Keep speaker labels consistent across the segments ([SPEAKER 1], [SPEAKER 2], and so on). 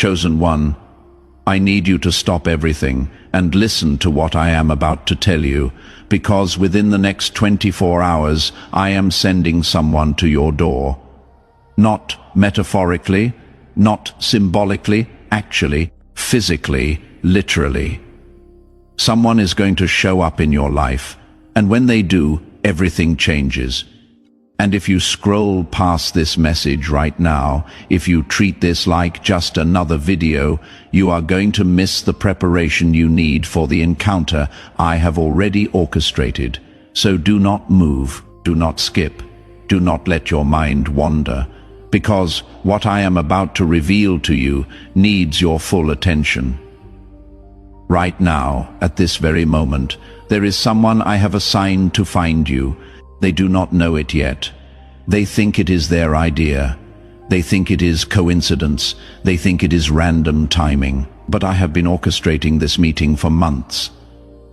[SPEAKER 1] Chosen one, I need you to stop everything and listen to what I am about to tell you, because within the next 24 hours I am sending someone to your door. Not metaphorically, not symbolically, actually, physically, literally. Someone is going to show up in your life, and when they do, everything changes. And if you scroll past this message right now, if you treat this like just another video, you are going to miss the preparation you need for the encounter I have already orchestrated. So do not move, do not skip, do not let your mind wander, because what I am about to reveal to you needs your full attention. Right now, at this very moment, there is someone I have assigned to find you. They do not know it yet. They think it is their idea. They think it is coincidence. They think it is random timing. But I have been orchestrating this meeting for months.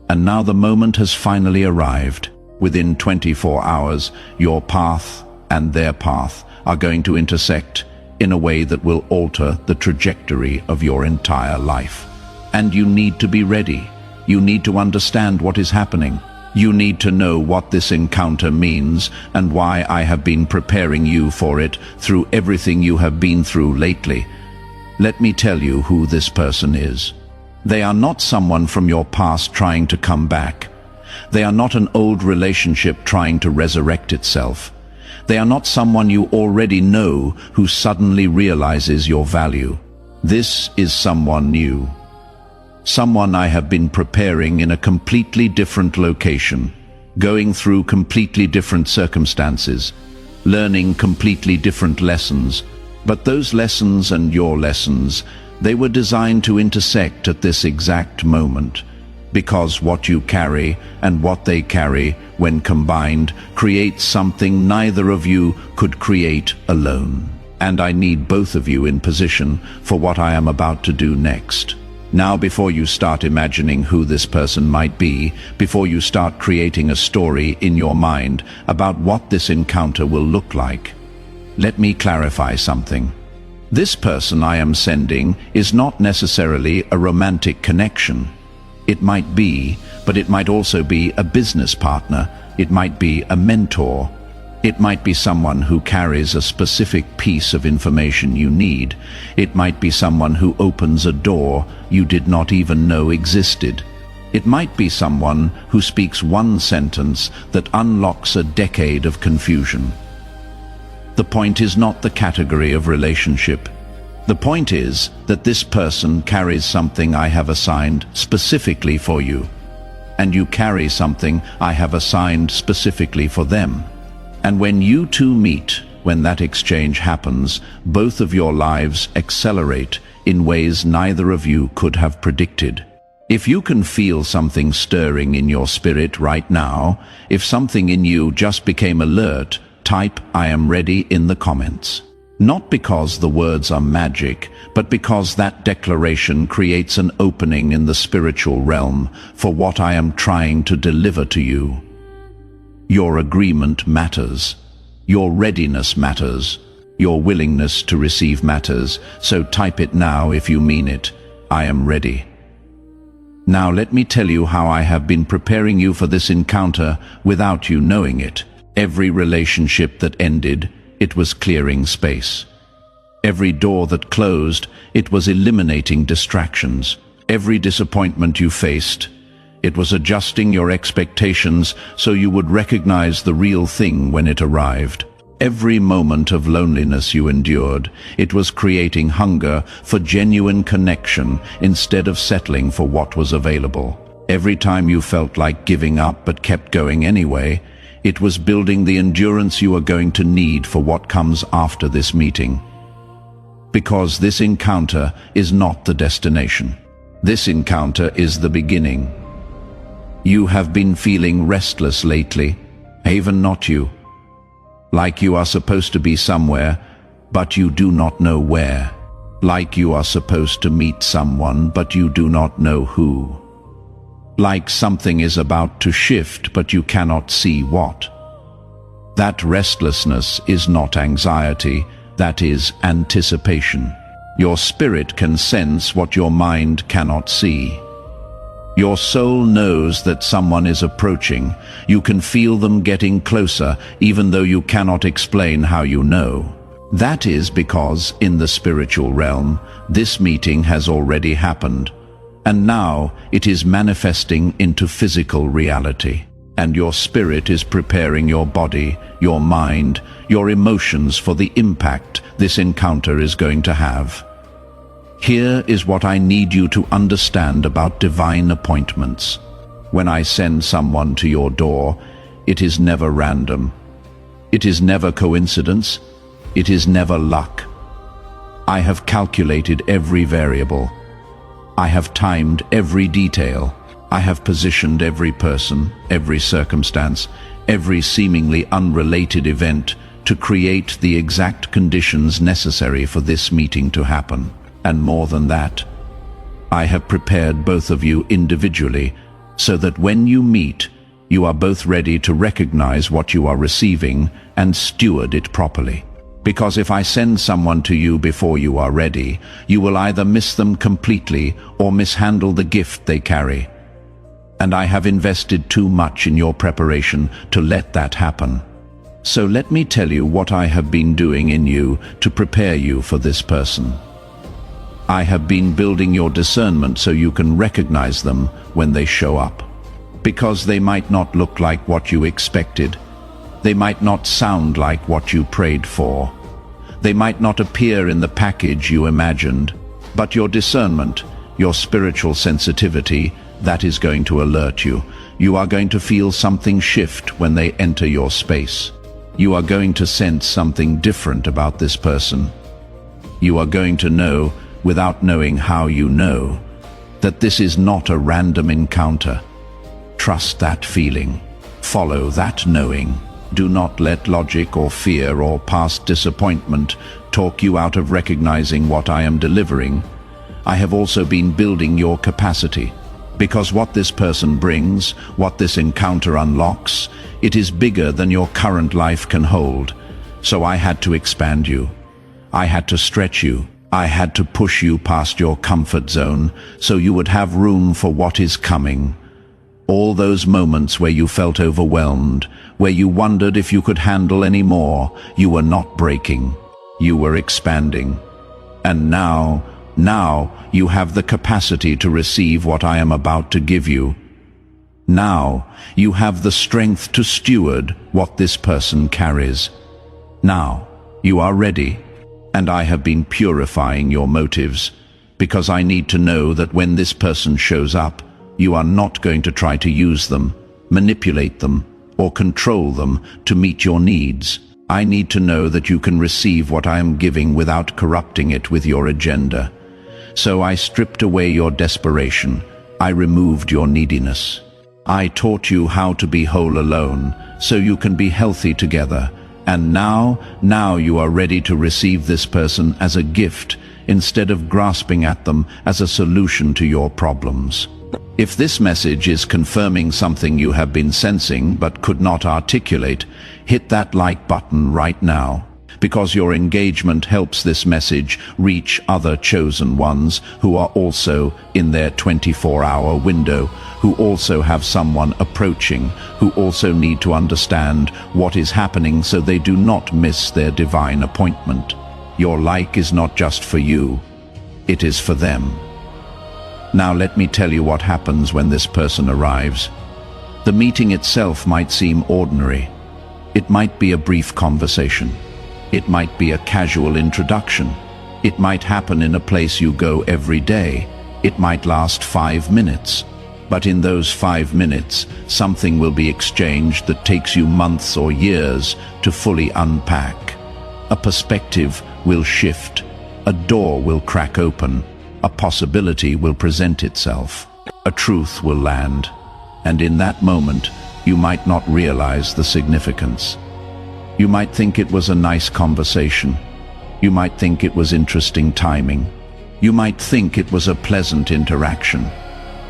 [SPEAKER 1] And now the moment has finally arrived. Within 24 hours, your path and their path are going to intersect in a way that will alter the trajectory of your entire life. And you need to be ready. You need to understand what is happening. You need to know what this encounter means and why I have been preparing you for it through everything you have been through lately. Let me tell you who this person is. They are not someone from your past trying to come back. They are not an old relationship trying to resurrect itself. They are not someone you already know who suddenly realizes your value. This is someone new. Someone I have been preparing in a completely different location, going through completely different circumstances, learning completely different lessons. But those lessons and your lessons, they were designed to intersect at this exact moment, because what you carry and what they carry, when combined, creates something neither of you could create alone. And I need both of you in position for what I am about to do next. Now, before you start imagining who this person might be, before you start creating a story in your mind about what this encounter will look like, let me clarify something. This person I am sending is not necessarily a romantic connection. It might be, but it might also be a business partner. It might be a mentor. It might be someone who carries a specific piece of information you need. It might be someone who opens a door you did not even know existed. It might be someone who speaks one sentence that unlocks a decade of confusion. The point is not the category of relationship. The point is that this person carries something I have assigned specifically for you, and you carry something I have assigned specifically for them. And when you two meet, when that exchange happens, both of your lives accelerate in ways neither of you could have predicted. If you can feel something stirring in your spirit right now, if something in you just became alert, type "I am ready" in the comments. Not because the words are magic, but because that declaration creates an opening in the spiritual realm for what I am trying to deliver to you. Your agreement matters. Your readiness matters. Your willingness to receive matters. So type it now if you mean it. I am ready. Now let me tell you how I have been preparing you for this encounter without you knowing it. Every relationship that ended, it was clearing space. Every door that closed, it was eliminating distractions. Every disappointment you faced, it was adjusting your expectations so you would recognize the real thing when it arrived. Every moment of loneliness you endured, it was creating hunger for genuine connection instead of settling for what was available. Every time you felt like giving up but kept going anyway, it was building the endurance you are going to need for what comes after this meeting. Because this encounter is not the destination. This encounter is the beginning. You have been feeling restless lately, even not you. Like you are supposed to be somewhere, but you do not know where. Like you are supposed to meet someone, but you do not know who. Like something is about to shift, but you cannot see what. That restlessness is not anxiety, that is anticipation. Your spirit can sense what your mind cannot see. Your soul knows that someone is approaching. You can feel them getting closer, even though you cannot explain how you know. That is because, in the spiritual realm, this meeting has already happened, and now it is manifesting into physical reality. And your spirit is preparing your body, your mind, your emotions for the impact this encounter is going to have. Here is what I need you to understand about divine appointments. When I send someone to your door, it is never random. It is never coincidence. It is never luck. I have calculated every variable. I have timed every detail. I have positioned every person, every circumstance, every seemingly unrelated event to create the exact conditions necessary for this meeting to happen. And more than that, I have prepared both of you individually so that when you meet, you are both ready to recognize what you are receiving and steward it properly. Because if I send someone to you before you are ready, you will either miss them completely or mishandle the gift they carry. And I have invested too much in your preparation to let that happen. So let me tell you what I have been doing in you to prepare you for this person. I have been building your discernment so you can recognize them when they show up. Because they might not look like what you expected. They might not sound like what you prayed for. They might not appear in the package you imagined. But your discernment, your spiritual sensitivity, that is going to alert you. You are going to feel something shift when they enter your space. You are going to sense something different about this person. You are going to know, without knowing how you know, that this is not a random encounter. Trust that feeling. Follow that knowing. Do not let logic or fear or past disappointment talk you out of recognizing what I am delivering. I have also been building your capacity. Because what this person brings, what this encounter unlocks, it is bigger than your current life can hold. So I had to expand you. I had to stretch you. I had to push you past your comfort zone so you would have room for what is coming. All those moments where you felt overwhelmed, where you wondered if you could handle any more, you were not breaking. You were expanding. And now you have the capacity to receive what I am about to give you. Now you have the strength to steward what this person carries. Now you are ready, and I have been purifying your motives, because I need to know that when this person shows up, you are not going to try to use them, manipulate them, or control them to meet your needs. I need to know that you can receive what I am giving without corrupting it with your agenda. So I stripped away your desperation. I removed your neediness. I taught you how to be whole alone, so you can be healthy together. And now you are ready to receive this person as a gift, instead of grasping at them as a solution to your problems. If this message is confirming something you have been sensing but could not articulate, hit that like button right now. Because your engagement helps this message reach other chosen ones who are also in their 24-hour window, who also have someone approaching, who also need to understand what is happening so they do not miss their divine appointment. Your like is not just for you, it is for them. Now let me tell you what happens when this person arrives. The meeting itself might seem ordinary. It might be a brief conversation. It might be a casual introduction. It might happen in a place you go every day. It might last 5 minutes. But in those 5 minutes, something will be exchanged that takes you months or years to fully unpack. A perspective will shift. A door will crack open. A possibility will present itself. A truth will land. And in that moment, you might not realize the significance. You might think it was a nice conversation. You might think it was interesting timing. You might think it was a pleasant interaction.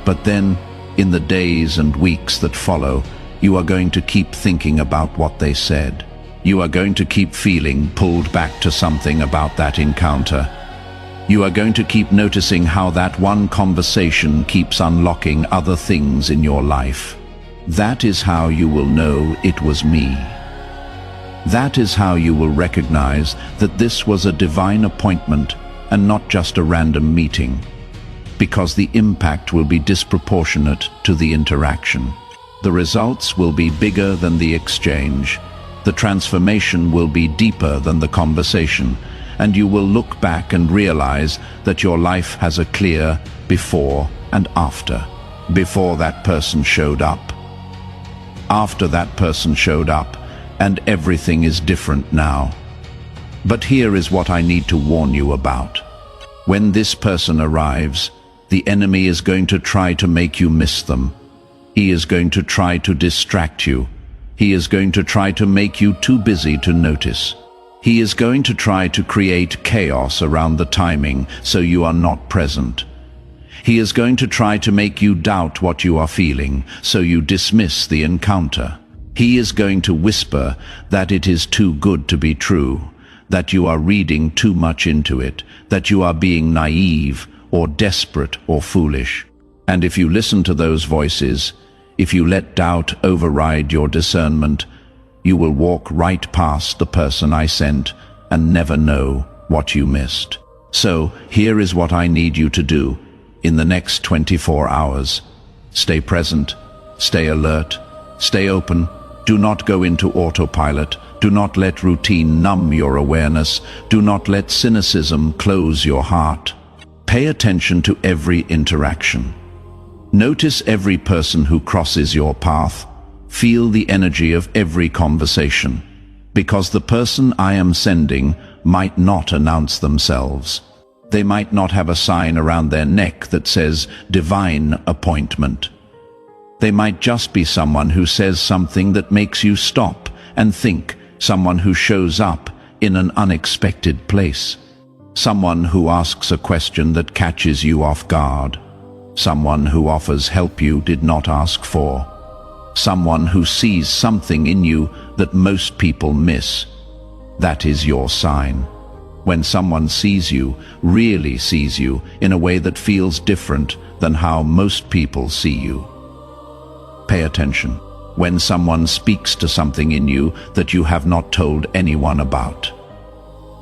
[SPEAKER 1] But then, in the days and weeks that follow, you are going to keep thinking about what they said. You are going to keep feeling pulled back to something about that encounter. You are going to keep noticing how that one conversation keeps unlocking other things in your life. That is how you will know it was me. That is how you will recognize that this was a divine appointment and not just a random meeting, because the impact will be disproportionate to the interaction. The results will be bigger than the exchange. The transformation will be deeper than the conversation, and you will look back and realize that your life has a clear before and after. Before that person showed up. After that person showed up, and everything is different now. But here is what I need to warn you about. When this person arrives, the enemy is going to try to make you miss them. He is going to try to distract you. He is going to try to make you too busy to notice. He is going to try to create chaos around the timing so you are not present. He is going to try to make you doubt what you are feeling so you dismiss the encounter. He is going to whisper that it is too good to be true, that you are reading too much into it, that you are being naive or desperate or foolish. And if you listen to those voices, if you let doubt override your discernment, you will walk right past the person I sent and never know what you missed. So here is what I need you to do in the next 24 hours. Stay present, stay alert, stay open. Do not go into autopilot. Do not let routine numb your awareness. Do not let cynicism close your heart. Pay attention to every interaction. Notice every person who crosses your path. Feel the energy of every conversation, because the person I am sending might not announce themselves. They might not have a sign around their neck that says divine appointment. They might just be someone who says something that makes you stop and think, someone who shows up in an unexpected place, someone who asks a question that catches you off guard, someone who offers help you did not ask for, someone who sees something in you that most people miss. That is your sign. When someone sees you, really sees you, in a way that feels different than how most people see you. Pay attention. When someone speaks to something in you that you have not told anyone about.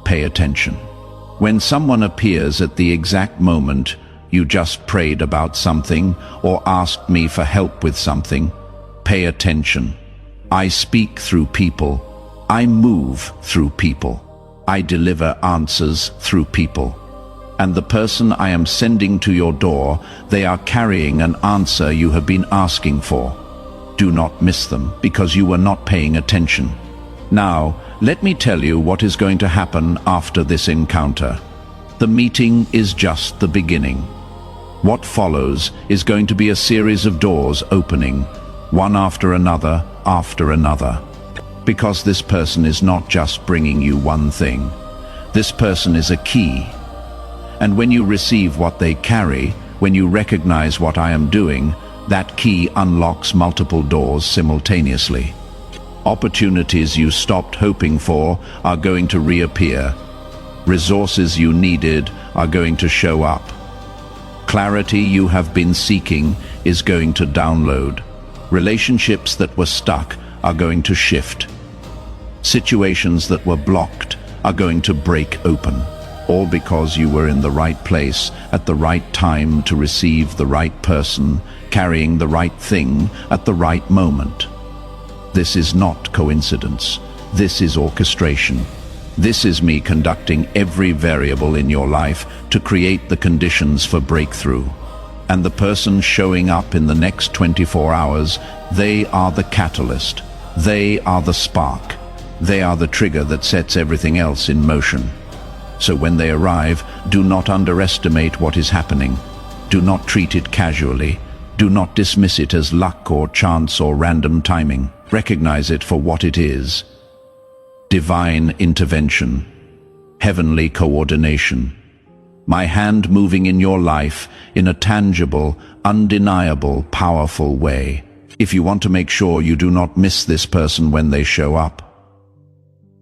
[SPEAKER 1] Pay attention. When someone appears at the exact moment you just prayed about something or asked me for help with something, pay attention. I speak through people. I move through people. I deliver answers through people. And the person I am sending to your door, they are carrying an answer you have been asking for. Do not miss them, because you were not paying attention. Now, let me tell you what is going to happen after this encounter. The meeting is just the beginning. What follows is going to be a series of doors opening, one after another, because this person is not just bringing you one thing. This person is a key. And when you receive what they carry, when you recognize what I am doing, that key unlocks multiple doors simultaneously. Opportunities you stopped hoping for are going to reappear. Resources you needed are going to show up. Clarity you have been seeking is going to download. Relationships that were stuck are going to shift. Situations that were blocked are going to break open. All because you were in the right place at the right time to receive the right person, carrying the right thing at the right moment. This is not coincidence. This is orchestration. This is me conducting every variable in your life to create the conditions for breakthrough. And the person showing up in the next 24 hours, they are the catalyst. They are the spark. They are the trigger that sets everything else in motion. So when they arrive, do not underestimate what is happening. Do not treat it casually. Do not dismiss it as luck or chance or random timing. Recognize it for what it is. Divine intervention. Heavenly coordination. My hand moving in your life in a tangible, undeniable, powerful way. If you want to make sure you do not miss this person when they show up.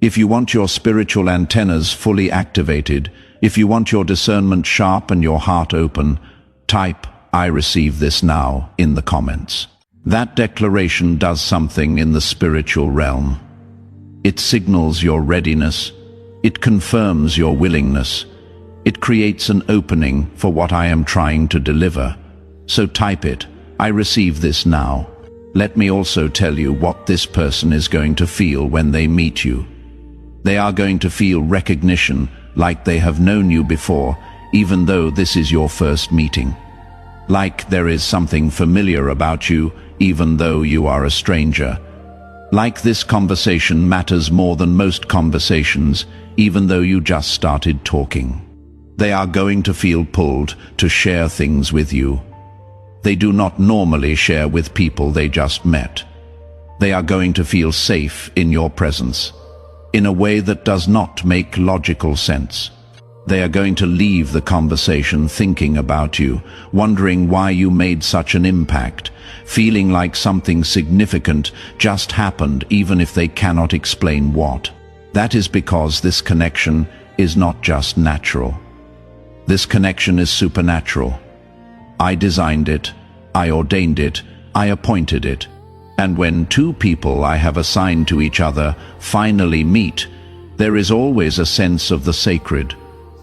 [SPEAKER 1] If you want your spiritual antennas fully activated, If you want your discernment sharp and your heart open, type "I receive this now" in the comments. That declaration does something in the spiritual realm. It signals your readiness. It confirms your willingness. It creates an opening for what I am trying to deliver. So type it, "I receive this now." Let me also tell you what this person is going to feel when they meet you. They are going to feel recognition, like they have known you before, even though this is your first meeting. Like there is something familiar about you, even though you are a stranger. Like this conversation matters more than most conversations, even though you just started talking. They are going to feel pulled to share things with you. They do not normally share with people they just met. They are going to feel safe in your presence, in a way that does not make logical sense. They are going to leave the conversation thinking about you, wondering why you made such an impact, feeling like something significant just happened even if they cannot explain what. That is because this connection is not just natural. This connection is supernatural. I designed it, I ordained it, I appointed it. And when two people I have assigned to each other finally meet, there is always a sense of the sacred,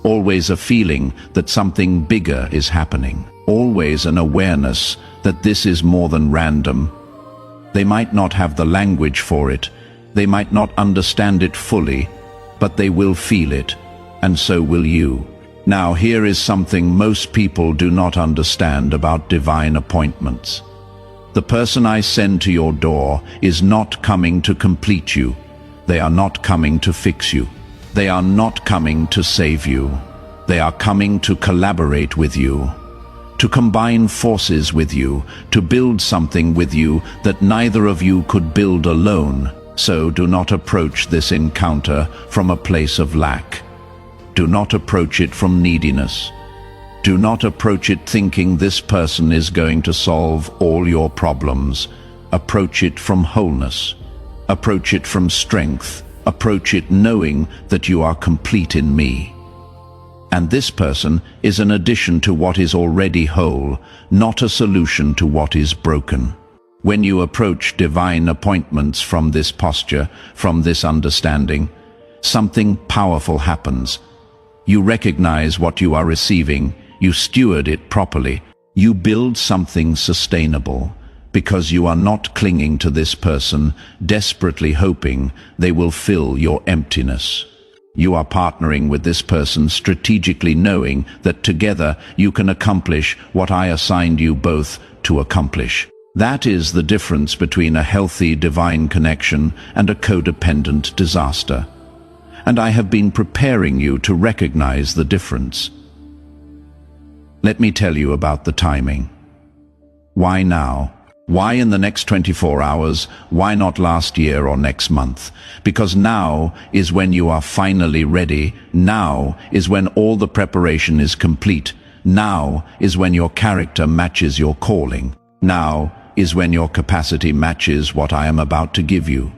[SPEAKER 1] always a feeling that something bigger is happening, always an awareness that this is more than random. They might not have the language for it, they might not understand it fully, but they will feel it, and so will you. Now, here is something most people do not understand about divine appointments. The person I send to your door is not coming to complete you. They are not coming to fix you. They are not coming to save you. They are coming to collaborate with you, to combine forces with you, to build something with you that neither of you could build alone. So do not approach this encounter from a place of lack. Do not approach it from neediness. Do not approach it thinking this person is going to solve all your problems. Approach it from wholeness. Approach it from strength. Approach it knowing that you are complete in me. And this person is an addition to what is already whole, not a solution to what is broken. When you approach divine appointments from this posture, from this understanding, something powerful happens. You recognize what you are receiving, you steward it properly, you build something sustainable, because you are not clinging to this person, desperately hoping they will fill your emptiness. You are partnering with this person, strategically knowing that together you can accomplish what I assigned you both to accomplish. That is the difference between a healthy divine connection and a codependent disaster. And I have been preparing you to recognize the difference. Let me tell you about the timing. Why now? Why in the next 24 hours? Why not last year or next month? Because now is when you are finally ready. Now is when all the preparation is complete. Now is when your character matches your calling. Now is when your capacity matches what I am about to give you.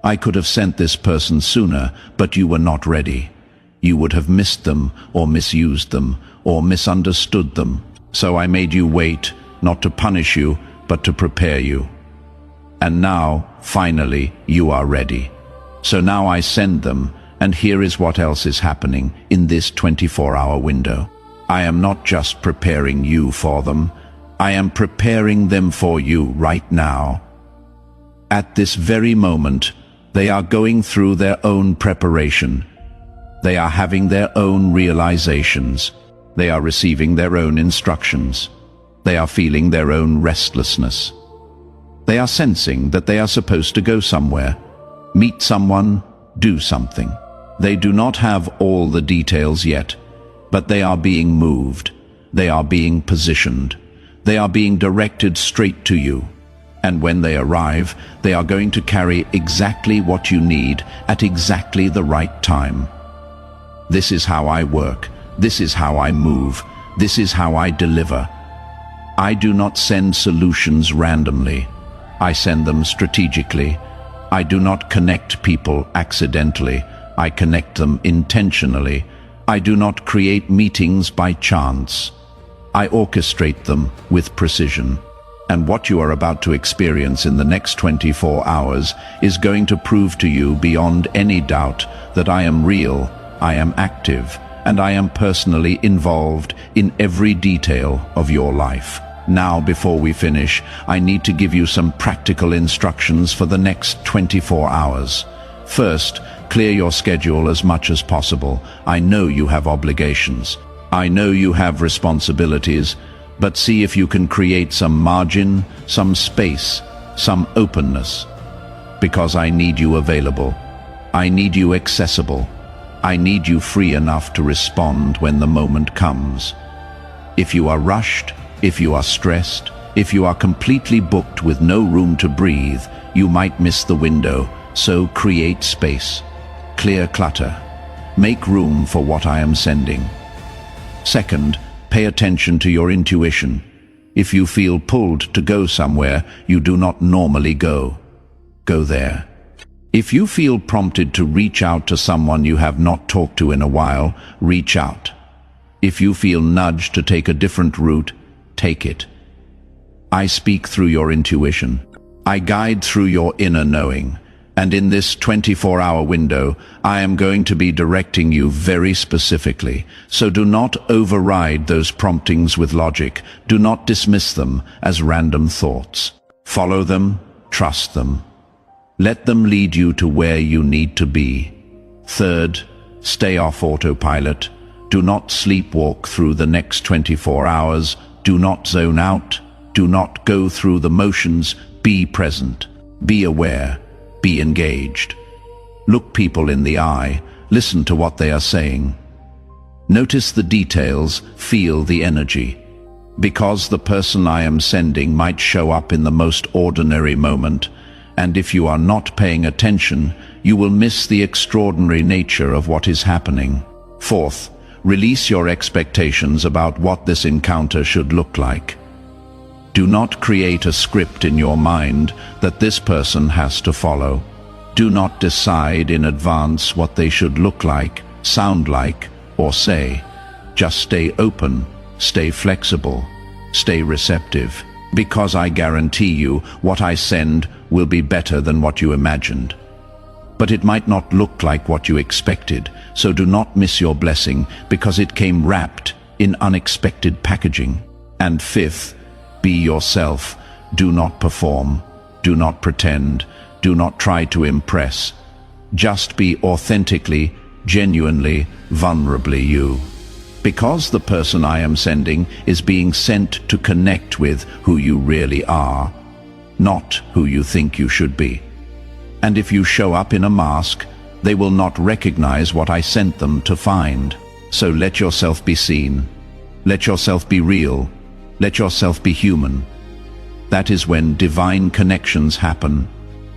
[SPEAKER 1] I could have sent this person sooner, but you were not ready. You would have missed them, or misused them, or misunderstood them. So I made you wait, not to punish you, but to prepare you. And now, finally, you are ready. So now I send them, and here is what else is happening in this 24-hour window. I am not just preparing you for them, I am preparing them for you right now. At this very moment, they are going through their own preparation. They are having their own realizations. They are receiving their own instructions. They are feeling their own restlessness. They are sensing that they are supposed to go somewhere, meet someone, do something. They do not have all the details yet, but they are being moved. They are being positioned. They are being directed straight to you. And when they arrive, they are going to carry exactly what you need at exactly the right time. This is how I work. This is how I move. This is how I deliver. I do not send solutions randomly. I send them strategically. I do not connect people accidentally. I connect them intentionally. I do not create meetings by chance. I orchestrate them with precision. And what you are about to experience in the next 24 hours is going to prove to you beyond any doubt that I am real, I am active, and I am personally involved in every detail of your life. Now, before we finish, I need to give you some practical instructions for the next 24 hours. First, clear your schedule as much as possible. I know you have obligations. I know you have responsibilities, but see if you can create some margin, some space, some openness. Because I need you available. I need you accessible. I need you free enough to respond when the moment comes. If you are rushed, if you are stressed, if you are completely booked with no room to breathe, you might miss the window, so create space. Clear clutter. Make room for what I am sending. Second, pay attention to your intuition. If you feel pulled to go somewhere you do not normally go, go there. If you feel prompted to reach out to someone you have not talked to in a while, reach out. If you feel nudged to take a different route, take it. I speak through your intuition. I guide through your inner knowing. And in this 24-hour window, I am going to be directing you very specifically. So do not override those promptings with logic. Do not dismiss them as random thoughts. Follow them, trust them. Let them lead you to where you need to be. Third, stay off autopilot. Do not sleepwalk through the next 24 hours. Do not zone out. Do not go through the motions. Be present. Be aware. Be engaged. Look people in the eye. Listen to what they are saying. Notice the details. Feel the energy. Because the person I am sending might show up in the most ordinary moment, and if you are not paying attention, you will miss the extraordinary nature of what is happening. Fourth, release your expectations about what this encounter should look like. Do not create a script in your mind that this person has to follow. Do not decide in advance what they should look like, sound like, or say. Just stay open, stay flexible, stay receptive. Because I guarantee you, what I send will be better than what you imagined. But it might not look like what you expected, so do not miss your blessing because it came wrapped in unexpected packaging. And fifth, be yourself. Do not perform. Do not pretend. Do not try to impress. Just be authentically, genuinely, vulnerably you. Because the person I am sending is being sent to connect with who you really are, not who you think you should be. And if you show up in a mask, they will not recognize what I sent them to find. So let yourself be seen. Let yourself be real. Let yourself be human. That is when divine connections happen.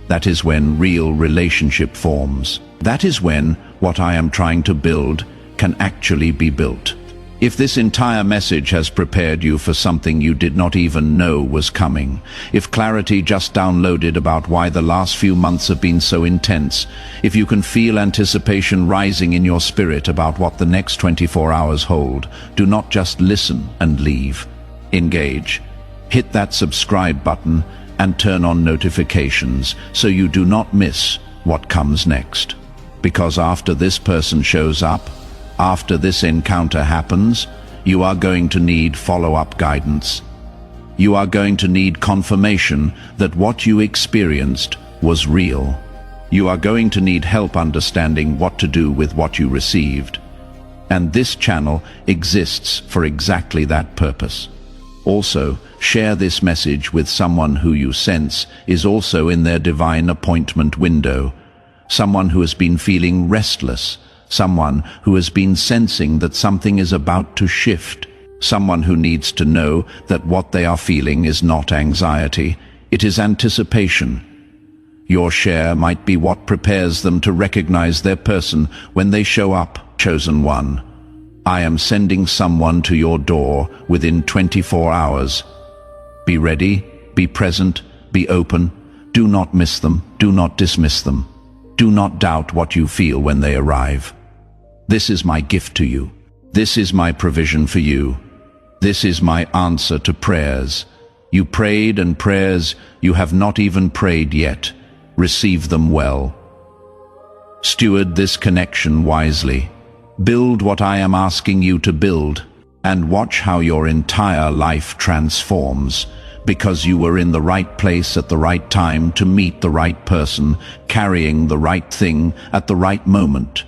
[SPEAKER 1] That is when real relationship forms. That is when what I am trying to build can actually be built. If this entire message has prepared you for something you did not even know was coming, if clarity just downloaded about why the last few months have been so intense, if you can feel anticipation rising in your spirit about what the next 24 hours hold, do not just listen and leave. Engage. Hit that subscribe button and turn on notifications so you do not miss what comes next. Because after this person shows up, after this encounter happens, you are going to need follow-up guidance. You are going to need confirmation that what you experienced was real. You are going to need help understanding what to do with what you received. And this channel exists for exactly that purpose. Also, share this message with someone who you sense is also in their divine appointment window. Someone who has been feeling restless. Someone who has been sensing that something is about to shift. Someone who needs to know that what they are feeling is not anxiety, it is anticipation. Your share might be what prepares them to recognize their person when they show up. Chosen one, I am sending someone to your door within 24 hours. Be ready, be present, be open. Do not miss them, do not dismiss them. Do not doubt what you feel when they arrive. This is my gift to you. This is my provision for you. This is my answer to prayers. You prayed, and prayers you have not even prayed yet. Receive them well. Steward this connection wisely. Build what I am asking you to build, and watch how your entire life transforms, because you were in the right place at the right time to meet the right person, carrying the right thing at the right moment.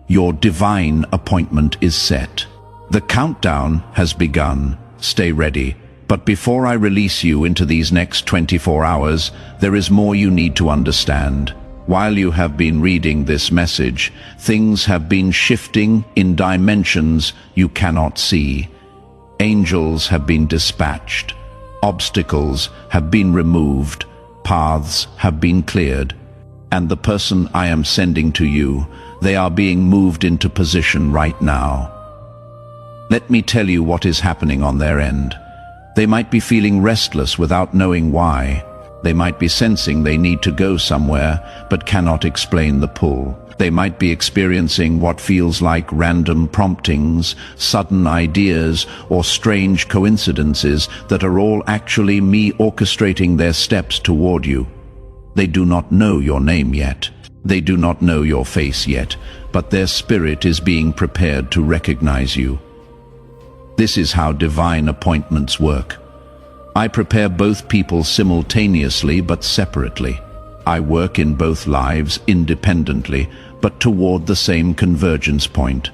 [SPEAKER 1] Your divine appointment is set. The countdown has begun. Stay ready. But before I release you into these next 24 hours, there is more you need to understand. While you have been reading this message, things have been shifting in dimensions you cannot see. Angels have been dispatched. Obstacles have been removed. Paths have been cleared. And the person I am sending to you, they are being moved into position right now. Let me tell you what is happening on their end. They might be feeling restless without knowing why. They might be sensing they need to go somewhere, but cannot explain the pull. They might be experiencing what feels like random promptings, sudden ideas, or strange coincidences that are all actually me orchestrating their steps toward you. They do not know your name yet. They do not know your face yet, but their spirit is being prepared to recognize you. This is how divine appointments work. I prepare both people simultaneously but separately. I work in both lives independently, but toward the same convergence point.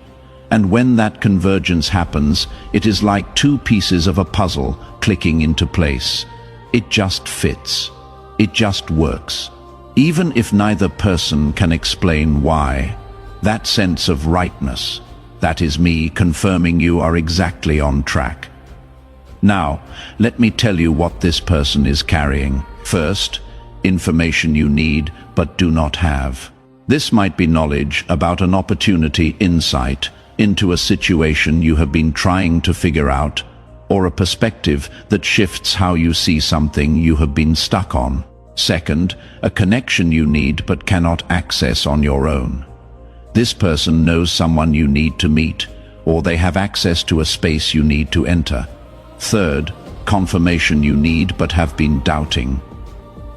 [SPEAKER 1] And when that convergence happens, it is like two pieces of a puzzle clicking into place. It just fits. It just works. Even if neither person can explain why, that sense of rightness, that is me confirming you are exactly on track. Now, let me tell you what this person is carrying. First, information you need but do not have. This might be knowledge about an opportunity, insight into a situation you have been trying to figure out, or a perspective that shifts how you see something you have been stuck on. Second, a connection you need but cannot access on your own. This person knows someone you need to meet, or they have access to a space you need to enter. Third, confirmation you need but have been doubting.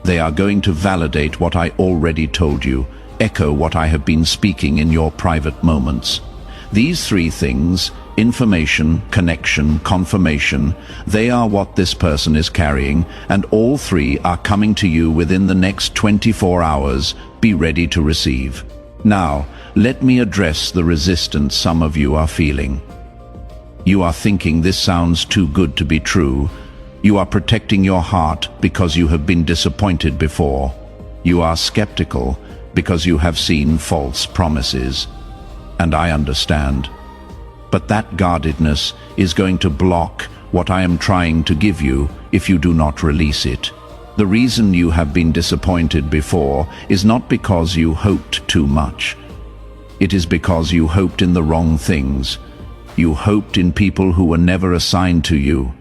[SPEAKER 1] They are going to validate what I already told you, echo what I have been speaking in your private moments. These three things, information, connection, confirmation, they are what this person is carrying, and all three are coming to you within the next 24 hours. Be ready to receive. Now, let me address the resistance some of you are feeling. You are thinking this sounds too good to be true. You are protecting your heart because you have been disappointed before. You are skeptical because you have seen false promises. And I understand. But that guardedness is going to block what I am trying to give you if you do not release it. The reason you have been disappointed before is not because you hoped too much. It is because you hoped in the wrong things. You hoped in people who were never assigned to you.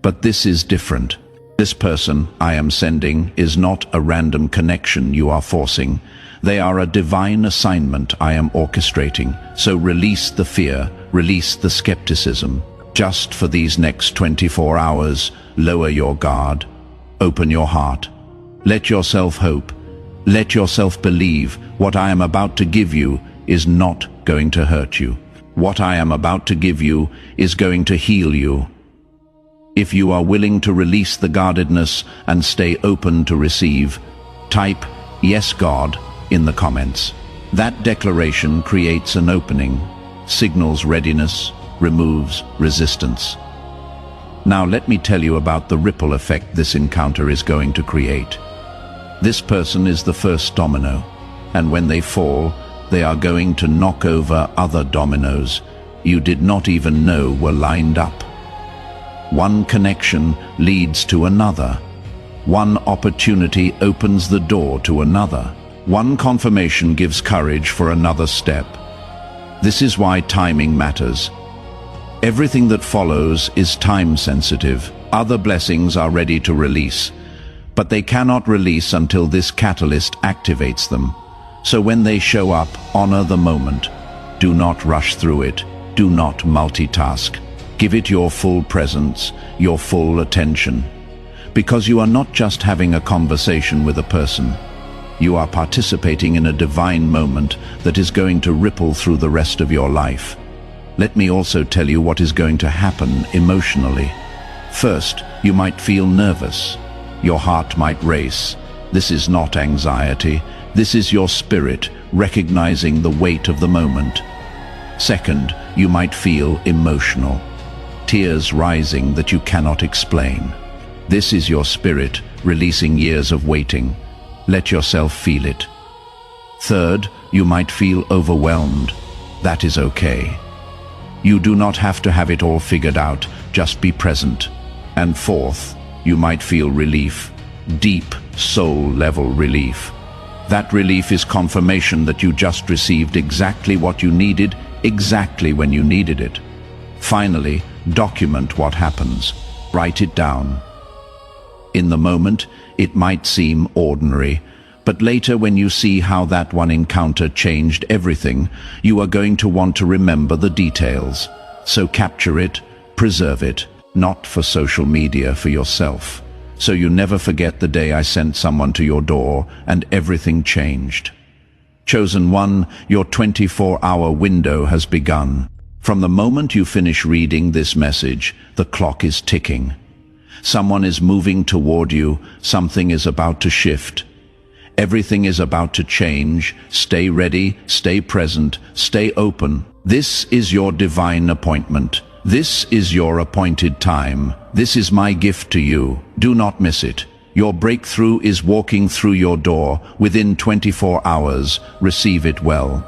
[SPEAKER 1] But this is different. This person I am sending is not a random connection you are forcing. They are a divine assignment I am orchestrating. So release the fear, release the skepticism. Just for these next 24 hours, lower your guard. Open your heart. Let yourself hope. Let yourself believe what I am about to give you is not going to hurt you. What I am about to give you is going to heal you. If you are willing to release the guardedness and stay open to receive, type "Yes, God" in the comments. That declaration creates an opening, signals readiness, removes resistance. Now let me tell you about the ripple effect this encounter is going to create. This person is the first domino, and when they fall, they are going to knock over other dominoes you did not even know were lined up. One connection leads to another. One opportunity opens the door to another. One confirmation gives courage for another step. This is why timing matters. Everything that follows is time-sensitive. Other blessings are ready to release, but they cannot release until this catalyst activates them. So when they show up, honor the moment. Do not rush through it. Do not multitask. Give it your full presence, your full attention. Because you are not just having a conversation with a person. You are participating in a divine moment that is going to ripple through the rest of your life. Let me also tell you what is going to happen emotionally. First, you might feel nervous. Your heart might race. This is not anxiety. This is your spirit recognizing the weight of the moment. Second, you might feel emotional. Tears rising that you cannot explain. This is your spirit releasing years of waiting. Let yourself feel it. Third, you might feel overwhelmed. That is okay. You do not have to have it all figured out, just be present. And fourth, you might feel relief, deep soul-level relief. That relief is confirmation that you just received exactly what you needed, exactly when you needed it. Finally, document what happens. Write it down. In the moment, it might seem ordinary, but later when you see how that one encounter changed everything, you are going to want to remember the details. So capture it, preserve it, not for social media, for yourself. So you never forget the day I sent someone to your door and everything changed. Chosen one, your 24-hour window has begun. From the moment you finish reading this message, the clock is ticking. Someone is moving toward you, something is about to shift. Everything is about to change. Stay ready, stay present, stay open. This is your divine appointment. This is your appointed time. This is my gift to you. Do not miss it. Your breakthrough is walking through your door within 24 hours. Receive it well.